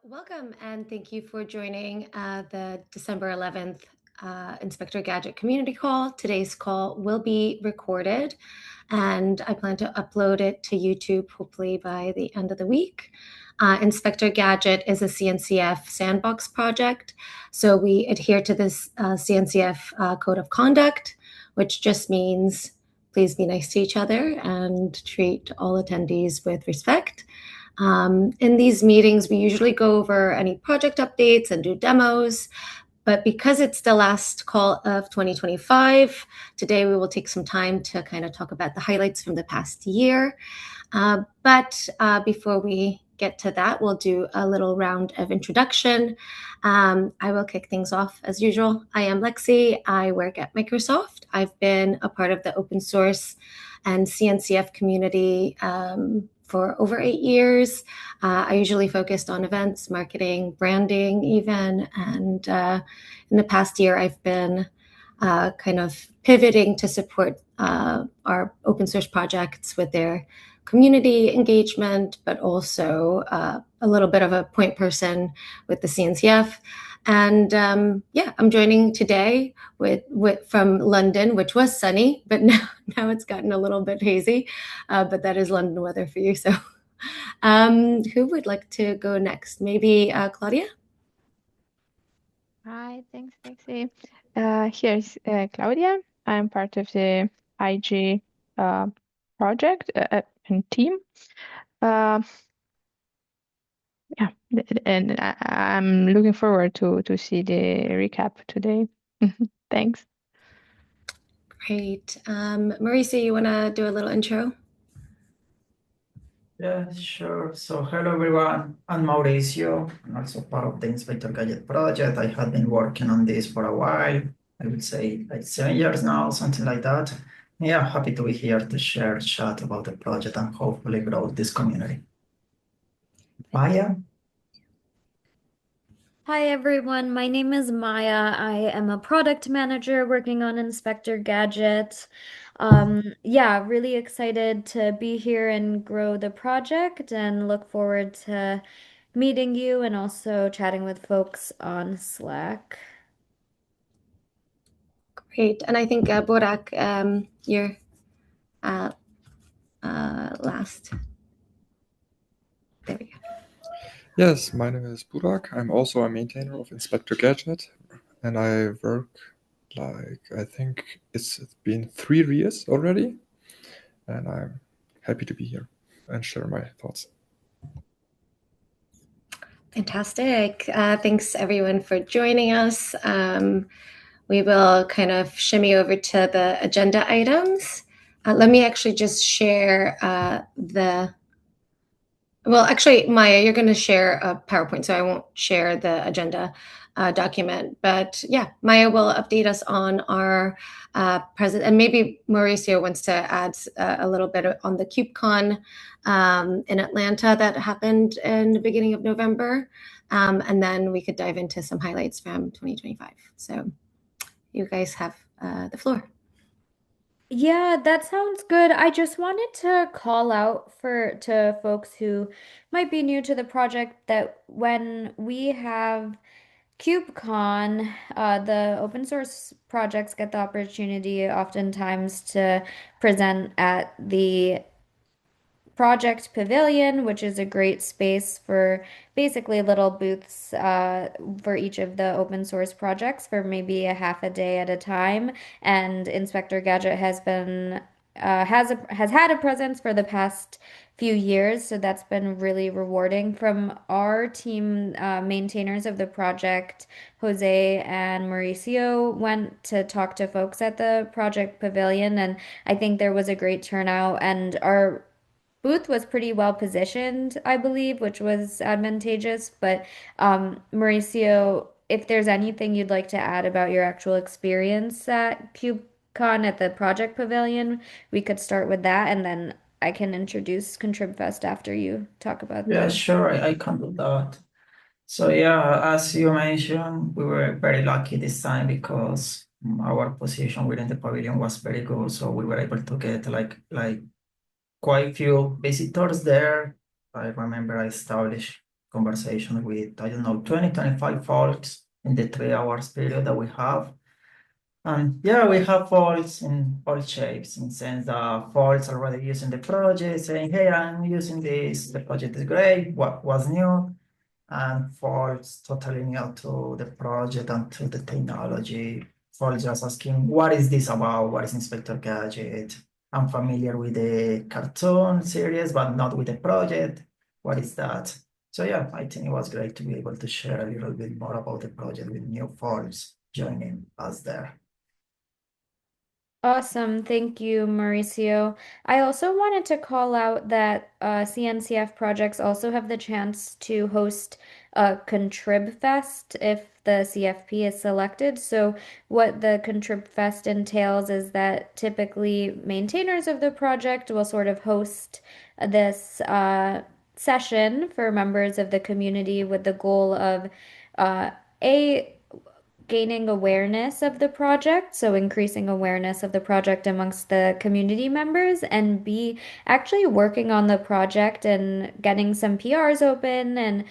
Welcome and thank you for joining the December 11th Inspector Gadget community call. Today's call will be recorded and I plan to upload it to YouTube hopefully by the end of the week. Inspector Gadget is a CNCF sandbox project, so we adhere to this CNCF code of conduct, which just means please be nice to each other and treat all attendees with respect. In these meetings, we usually go over any project updates and do demos, but because it's the last call of 2025, today we will take some time to kind of talk about the highlights from the past year. But before we get to that, we'll do a little round of introduction. I will kick things off as usual. I am Lexi. I work at Microsoft. I've been a part of the open source and CNCF community for over 8 years. I usually focused on events, marketing, branding even. And in the past year, I've been kind of pivoting to support our open source projects with their community engagement, but also a little bit of a point person with the CNCF. And I'm joining today from London, which was sunny, but now it's gotten a little bit hazy, but that is London weather for you. So who would like to go next? Maybe Claudia? Hi, thanks, Lexi. Here's Claudia. I'm part of the IG project and team. And I'm looking forward to see the recap today. Thanks. Great. Mauricio, you want to do a little intro? Yeah, sure. So hello everyone, I'm Mauricio. I'm also part of the Inspektor Gadget project. I have been working on this for a while. I would say like 7 years now, something like that. Yeah, happy to be here to share, chat about the project and hopefully grow this community. Maya? Hi everyone, my name is Maya. I am a product manager working on Inspektor Gadget. Really excited to be here and grow the project and look forward to meeting you and also chatting with folks on Slack. Great. And I think Borak, you're last. There we go. Yes, my name is Burak. I'm also a maintainer of Inspector Gadget, and I work I think it's been 3 years already, and I'm happy to be here and share my thoughts. Fantastic. Thanks everyone for joining us. We will kind of shimmy over to the agenda items. Let me actually just share Maya, you're going to share a PowerPoint, so I won't share the agenda document. But yeah, Maya will update us on our president, and maybe Mauricio wants to add a little bit on the KubeCon in Atlanta that happened in the beginning of November. And then we could dive into some highlights from 2025. So you guys have the floor. Yeah, that sounds good. I just wanted to call out to folks who might be new to the project that when we have KubeCon, the open source projects get the opportunity oftentimes to present at the Project Pavilion, which is a great space for basically little booths for each of the open source projects for maybe a half a day at a time. And Inspector Gadget has been has had a presence for the past few years, so that's been really rewarding. From our team maintainers of the project, Jose and Mauricio went to talk to folks at the Project Pavilion, and I think there was a great turnout, and our booth was pretty well positioned, I believe, which was advantageous. But Mauricio, if there's anything you'd like to add about your actual experience at KubeCon at the Project Pavilion, we could start with that, and then I can introduce ContribFest after you talk about Yeah, the... sure, I can do that. So yeah, as you mentioned, we were very lucky this time because our position within the pavilion was very good. So we were able to get like quite few visitors there. I remember I established conversation with, I don't know, 20, 25 folks in the 3 hours period that we have. And yeah, we have folks in all shapes, in sense that folks already using the project, saying, hey, I'm using this, the project is great, what was new? And folks totally new to the project and to the technology. Folks just asking, what is this about? What is Inspector Gadget? I'm familiar with the cartoon series, but not with the project. What is that? So yeah, I think it was great to be able to share a little bit more about the project with new folks joining us there. Awesome. Thank you, Mauricio. I also wanted to call out that CNCF projects also have the chance to host a Contrib Fest if the CFP is selected. So, what the Contrib Fest entails is that typically maintainers of the project will sort of host this session for members of the community with the goal of uh, a gaining awareness of the project, so increasing awareness of the project amongst the community members, and B, actually working on the project and getting some PRs open and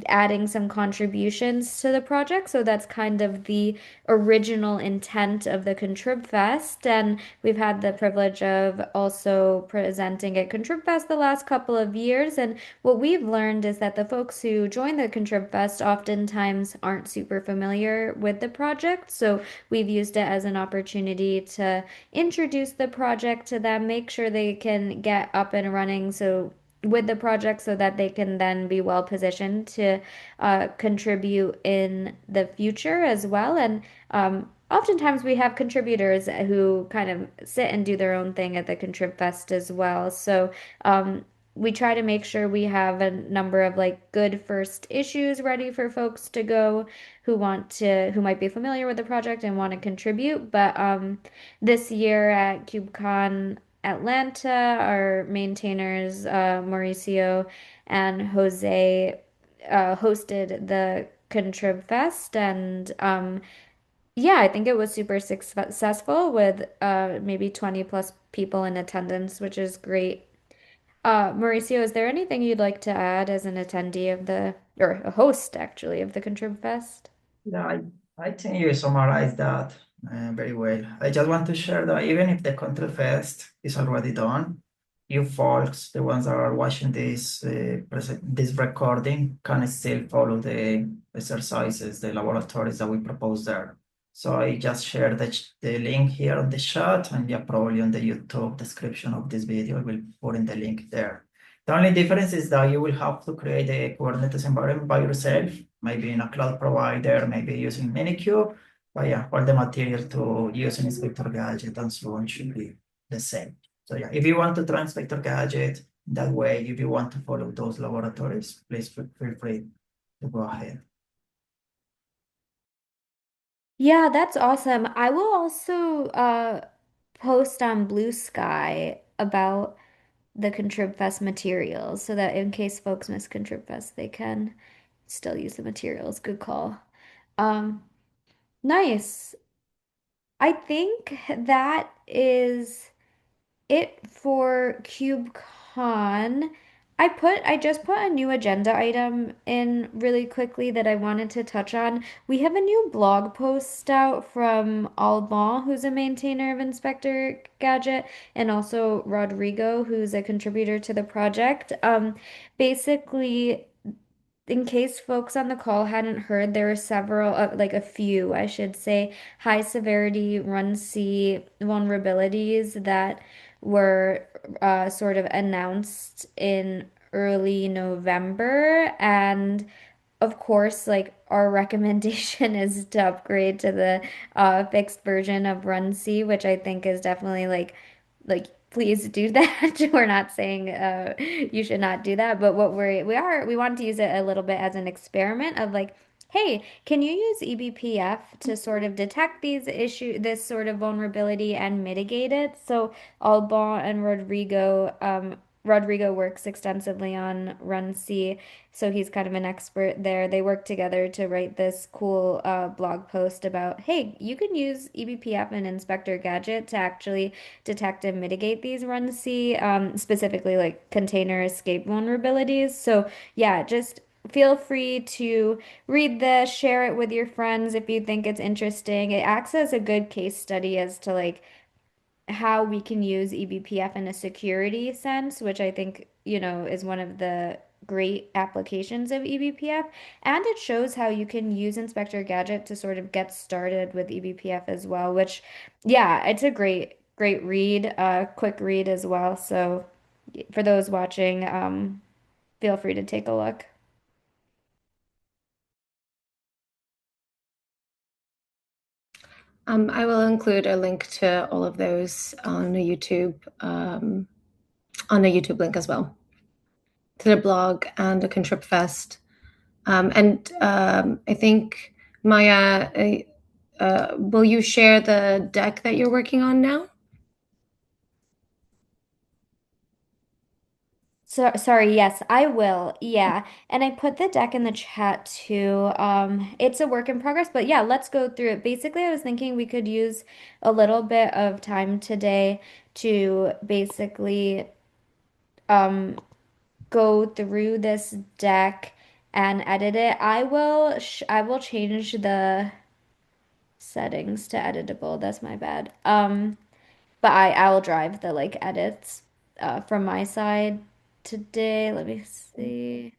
adding some contributions to the project. So that's kind of the original intent of the Contrib Fest. And we've had the privilege of also presenting at Contrib Fest the last couple of years. And what we've learned is that the folks who join the Contrib Fest oftentimes aren't super familiar with the project. So we've used it as an opportunity to introduce the project to them, make sure they can get up and running. So with the project so that they can then be well positioned to contribute in the future as well. And oftentimes we have contributors who kind of sit and do their own thing at the Contrib Fest as well. So we try to make sure we have a number of like good first issues ready for folks to go who might be familiar with the project and want to contribute. But this year at KubeCon Atlanta, our maintainers, Mauricio and Jose, hosted the Contrib Fest. And yeah, I think it was super successful with maybe 20 plus people in attendance, which is great. Mauricio, is there anything you'd like to add as an attendee of or a host actually, of the Contrib Fest? Yeah, I think you summarized that very well. I just want to share that even if the country fest is already done, you folks, the ones that are watching this recording, can still follow the exercises, the laboratories that we propose there. So I just shared the link here on the chat, and yeah, probably on the YouTube description of this video, I will put in the link there. The only difference is that you will have to create a Kubernetes environment by yourself, maybe in a cloud provider, maybe using Minikube. But yeah, all the material to use in Inspector Gadget and so on should be the same. So yeah, if you want to try Inspector Gadget that way, if you want to follow those laboratories, please feel free to go ahead. Yeah, that's awesome. I will also post on Blue Sky about the Contrib Fest materials so that in case folks miss Contrib Fest, they can still use the materials. Good call. Um, nice. I think that is it for KubeCon. I just put a new agenda item in really quickly that I wanted to touch on. We have a new blog post out from Alban, who's a maintainer of Inspector Gadget, and also Rodrigo, who's a contributor to the project. Basically, in case folks on the call hadn't heard, there were several, like a few, I should say, high severity RunC vulnerabilities that were sort of announced in early November. And of course, like our recommendation is to upgrade to the fixed version of RunC, which I think is definitely like please do that. We're not saying you should not do that, but we want to use it a little bit as an experiment of like, hey, can you use eBPF to sort of detect this sort of vulnerability and mitigate it? So Alban and Rodrigo Rodrigo works extensively on Run C, so he's kind of an expert there. They work together to write this cool blog post about, hey, you can use eBPF and Inspector Gadget to actually detect and mitigate these Run C, specifically like container escape vulnerabilities. So yeah, just feel free to read this, share it with your friends if you think it's interesting. It acts as a good case study as to like how we can use eBPF in a security sense, which I think, is one of the great applications of eBPF. And it shows how you can use Inspector Gadget to sort of get started with eBPF as well, which, yeah, it's a great read, quick read as well. So for those watching, feel free to take a look. I will include a link to all of those on a YouTube link as well, to the blog and the Contrib Fest. I think, Maya, will you share the deck that you're working on now? So sorry, yes, I will. Yeah. And I put the deck in the chat too. It's a work in progress, but yeah, let's go through it. Basically, I was thinking we could use a little bit of time today to basically go through this deck and edit it. I will change the settings to editable. That's my bad. But I will drive the like edits from my side today. Let me see.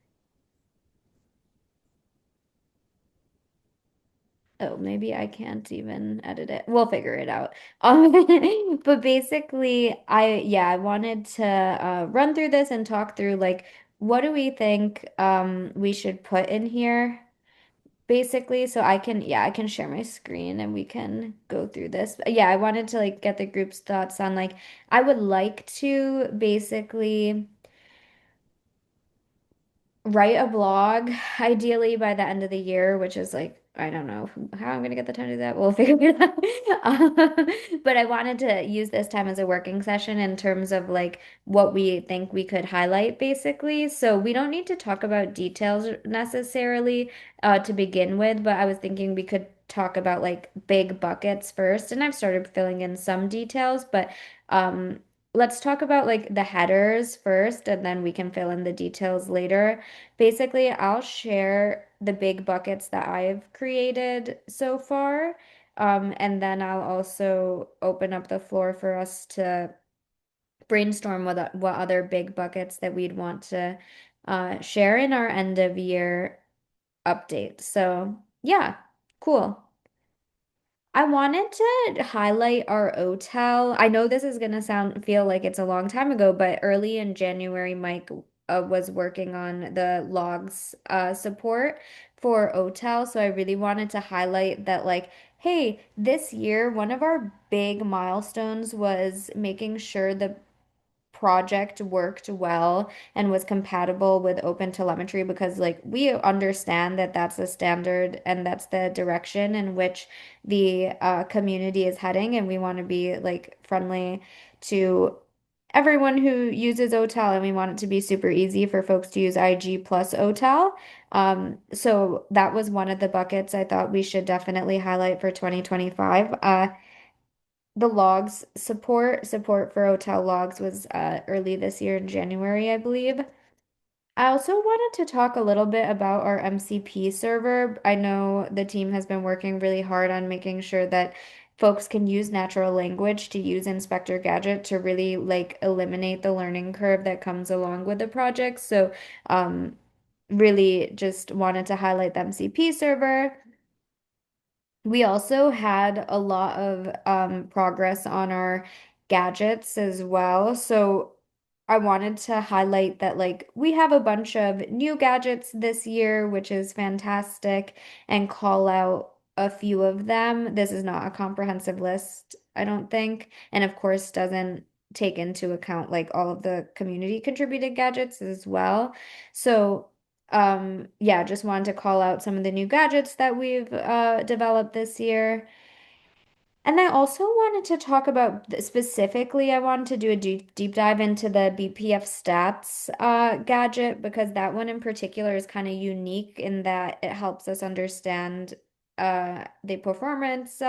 Oh, maybe I can't even edit it. We'll figure it out. But basically, I wanted to run through this and talk through like what do we think we should put in here basically. So I can share my screen and we can go through this. Yeah, I wanted to like get the group's thoughts on like I would like to basically write a blog, ideally by the end of the year, which is like, I don't know how I'm gonna get the time to do that. We'll figure it out. But I wanted to use this time as a working session in terms of like what we think we could highlight, basically. So we don't need to talk about details necessarily to begin with, but I was thinking we could talk about like big buckets first, and I've started filling in some details, but um, let's talk about like the headers first, and then we can fill in the details later. Basically, I'll share the big buckets that I've created so far. And then I'll also open up the floor for us to brainstorm what other big buckets that we'd want to share in our end of year update. So, yeah, cool. I wanted to highlight our hotel. I know this is gonna feel like it's a long time ago, but early in January, Mike was working on the logs support for hotel. So I really wanted to highlight that, like, hey, this year, one of our big milestones was making sure the project worked well and was compatible with open telemetry, because like we understand that that's the standard and that's the direction in which the community is heading, and we want to be like friendly to everyone who uses OTel, and we want it to be super easy for folks to use IG plus OTel. So that was one of the buckets I thought we should definitely highlight for 2025. The logs support for hotel logs was early this year in January, I believe. I also wanted to talk a little bit about our MCP server. I know the team has been working really hard on making sure that folks can use natural language to use Inspector Gadget to really like eliminate the learning curve that comes along with the project. So, really just wanted to highlight the MCP server. We also had a lot of progress on our gadgets as well. So I wanted to highlight that like we have a bunch of new gadgets this year, which is fantastic, and call out a few of them. This is not a comprehensive list, I don't think, and of course doesn't take into account like all of the community contributed gadgets as well. So yeah, just wanted to call out some of the new gadgets that we've developed this year. And I also wanted to talk about specifically, I wanted to do a deep dive into the BPF stats gadget because that one in particular is kind of unique in that it helps us understand the performance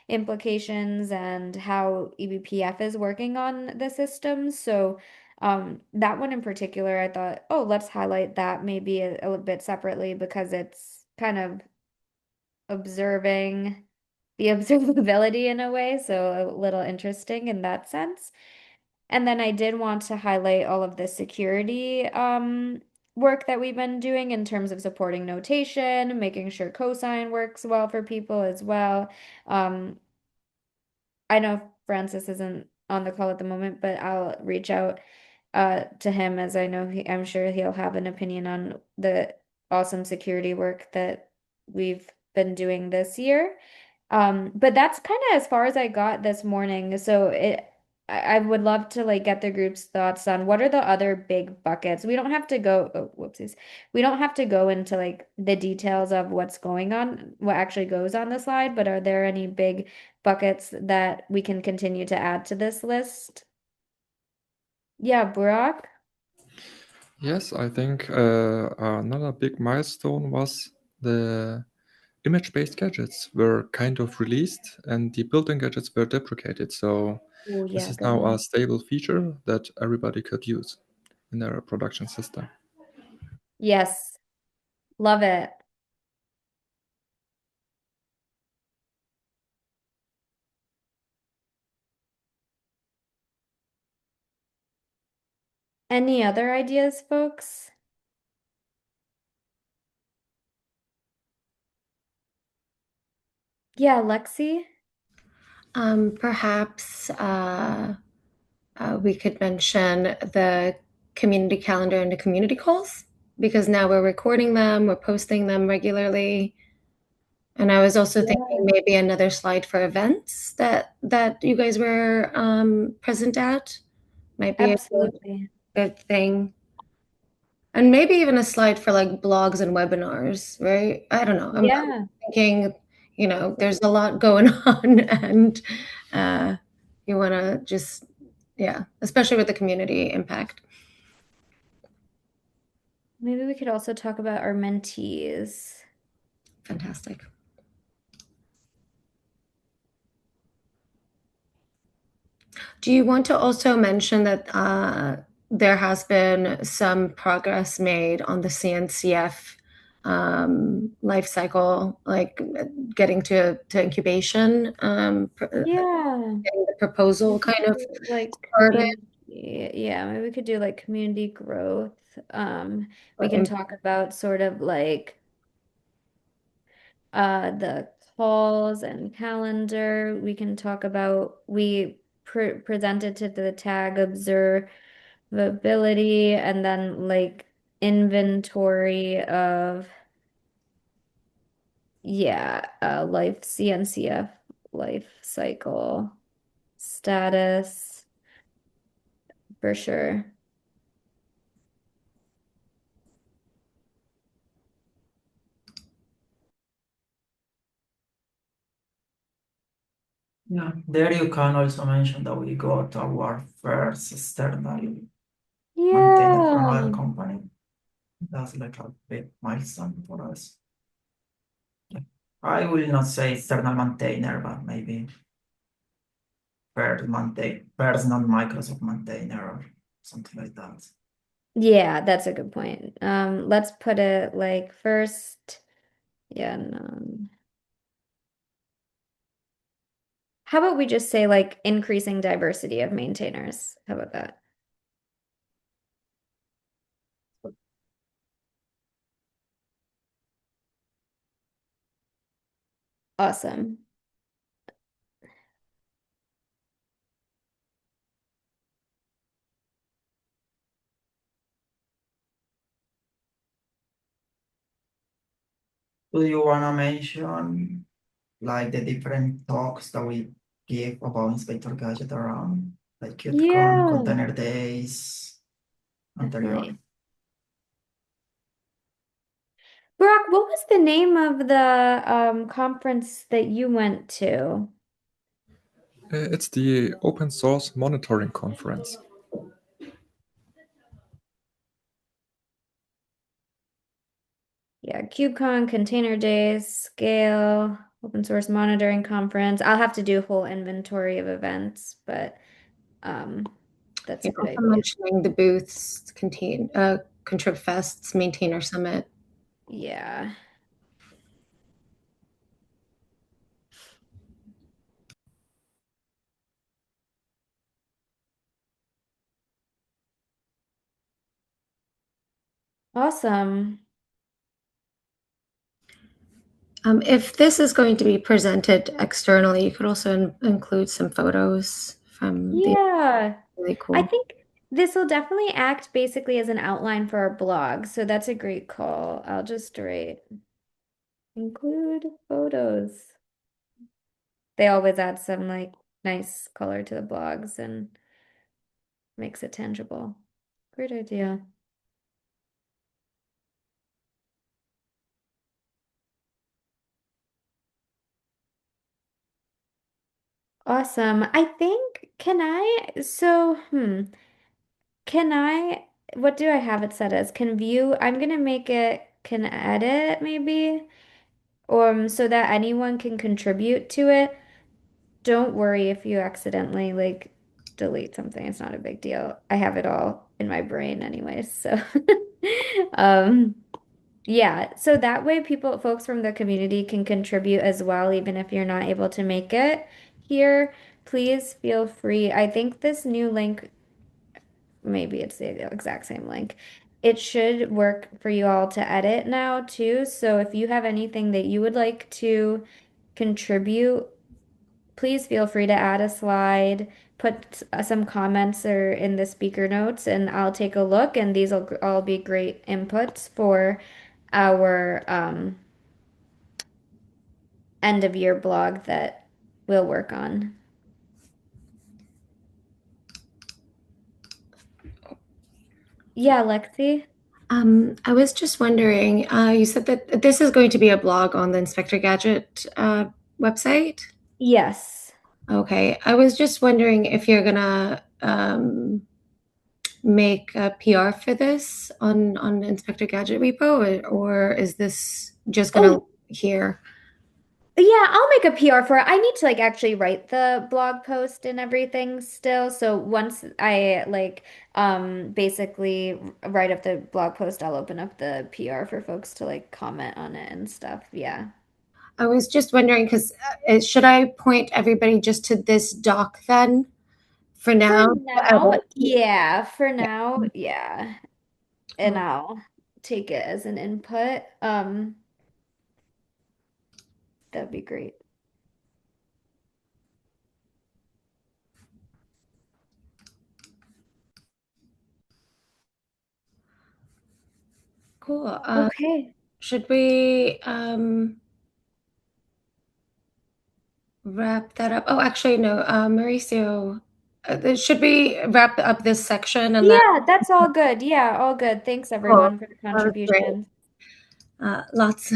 implications and how eBPF is working on the system. So that one in particular, I thought, oh, let's highlight that maybe a little bit separately because it's kind of observing the observability in a way, so a little interesting in that sense. And then I did want to highlight all of the security work that we've been doing in terms of supporting notation, making sure cosign works well for people as well. Um, I know Francis isn't on the call at the moment, but I'll reach out to him as I know I'm sure he'll have an opinion on the awesome security work that we've been doing this year. But that's kind of as far as I got this morning. So I would love to like get the group's thoughts on what are the other big buckets. We don't have to go, oh, whoopsies. We don't have to go into like the details of what's going on, what actually goes on the slide, but are there any big buckets that we can continue to add to this list? Yeah, Burak? Yes, I think another big milestone was the image-based gadgets were kind of released and the built-in gadgets were deprecated. So Oh, this yeah, is good now a one. stable feature that everybody could use in their production system. Yes, love it. Any other ideas, folks? Yeah, Lexi? Perhaps we could mention the community calendar and the community calls because now we're recording them, we're posting them regularly. And I was also thinking Yeah, maybe another slide for events that you guys were present at might be a absolutely. good thing. And maybe even a slide for like blogs and webinars, right? I don't know. I'm Yeah. thinking, there's a lot going on and uh, you want to just, yeah, especially with the community impact. Maybe we could also talk about our mentees. Fantastic. Do you want to also mention that there has been some progress made on the CNCF life cycle, like getting to incubation, Yeah. getting the proposal We could kind of do like started? community, yeah, maybe we could do like community growth. We Or can talk about sort of like the calls and calendar. We can talk about we presented to the tag observability and then like inventory of yeah, life CNCF life cycle status for sure. Yeah, there you can also mention that we got our first external maintainer from Yeah. another company. That's like a big milestone for us. Yeah. I will not say external maintainer, but maybe first non-Microsoft maintainer or something like that. Yeah, that's a good point. Let's put it like first, yeah, no. How about we just say like increasing diversity of maintainers? How about that? Awesome. Do you wanna mention like the different talks that we give about Inspector Gadget around, like KubeCon, Yeah, Container Days, anterior? definitely. Barack, what was the name of the conference that you went to? It's the Open Source Monitoring Conference. Yeah, KubeCon, Container Days, Scale, Open Source Monitoring Conference. I'll have to do a whole inventory of events, but that's a You're good also idea. mentioning the booths, Contrib Fests, Maintainer Summit. Yeah. Awesome. If this is going to be presented externally, you could also include some photos from the Yeah. really I cool. think this will definitely act basically as an outline for our blog, so that's a great call. I'll just write include photos. They always add some like nice color to the blogs and makes it tangible. Great idea. Awesome. I think, what do I have it set as? Can view, I'm gonna make it, can edit maybe, so that anyone can contribute to it. Don't worry if you accidentally like delete something. It's not a big deal. I have it all in my brain anyways, so um yeah, so that way folks from the community can contribute as well, even if you're not able to make it here. Please feel free. I think this new link, maybe it's the exact same link. It should work for you all to edit now too. So if you have anything that you would like to contribute, please feel free to add a slide, put some comments or in the speaker notes, and I'll take a look. And these will all be great inputs for our end of year blog that we'll work on. Yeah, Lexi? I was just wondering, you said that this is going to be a blog on the Inspector Gadget website? Yes. Okay, I was just wondering if you're gonna make a PR for this on Inspector Gadget repo, or is this just gonna here? Yeah, I'll make a PR for it. I need to like actually write the blog post and everything still. So once I like basically write up the blog post, I'll open up the PR for folks to like comment on it and stuff. Yeah. I was just wondering because should I point everybody just to this doc then for now? For now, yeah, for now, yeah. And I'll take it as an input. That'd be great. Cool. Okay. Should we wrap that up? Oh, actually, no. Mauricio, should we wrap up this section and then? Yeah, that's all good. Yeah, all good. Thanks Cool. everyone for the That was great. contributions. Lots,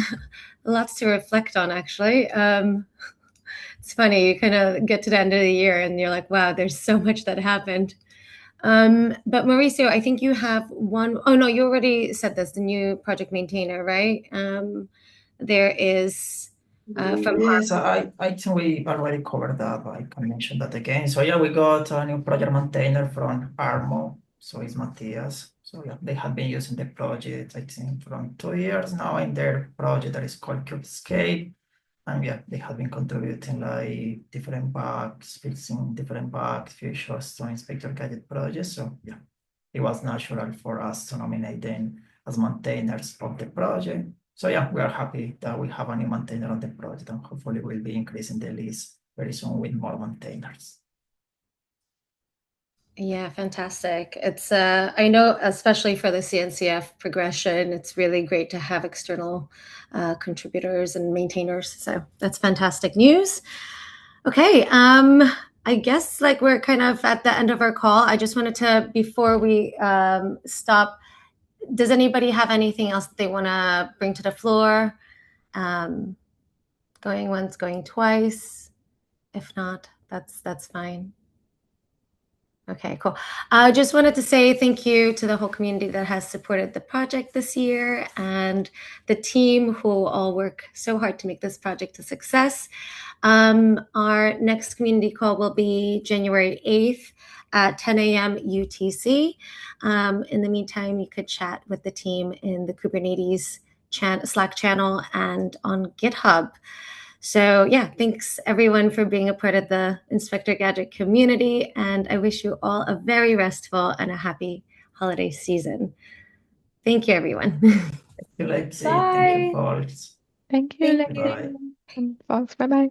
lots to reflect on, actually. It's funny, you kind of get to the end of the year and you're like, wow, there's so much that happened. But Mauricio, I think you have one. Oh no, you already said this, the new project maintainer, right? There is from Yes, I think we already covered that. I can mention that again. So yeah, we got a new project maintainer from Armo. So it's Matthias. So yeah, they have been using the project, I think, from 2 years now in their project that is called Cubescape. And yeah, they have been contributing like different bugs, fixing different bugs, features to Inspector Gadget projects. So yeah, it was natural for us to nominate them as maintainers of the project. So yeah, we are happy that we have a new maintainer on the project, and hopefully we'll be increasing the list very soon with more maintainers. Yeah, fantastic. It's I know, especially for the CNCF progression, it's really great to have external contributors and maintainers. So that's fantastic news. Okay, I guess like we're kind of at the end of our call. I just wanted to, before we stop, does anybody have anything else that they want to bring to the floor? Going once, going twice. If not, That's fine. Okay, cool. I just wanted to say thank you to the whole community that has supported the project this year and the team who all work so hard to make this project a success. Our next community call will be January 8th at 10 a.m. UTC. In the meantime, you could chat with the team in the Kubernetes Slack channel and on GitHub. So yeah, thanks everyone for being a part of the Inspector Gadget community, and I wish you all a very restful and a happy holiday season. Thank you, everyone. Thank you, Lexi. Thank you, Bye. folks. Thank you, Thank Lexi Bye. and folks. Bye bye.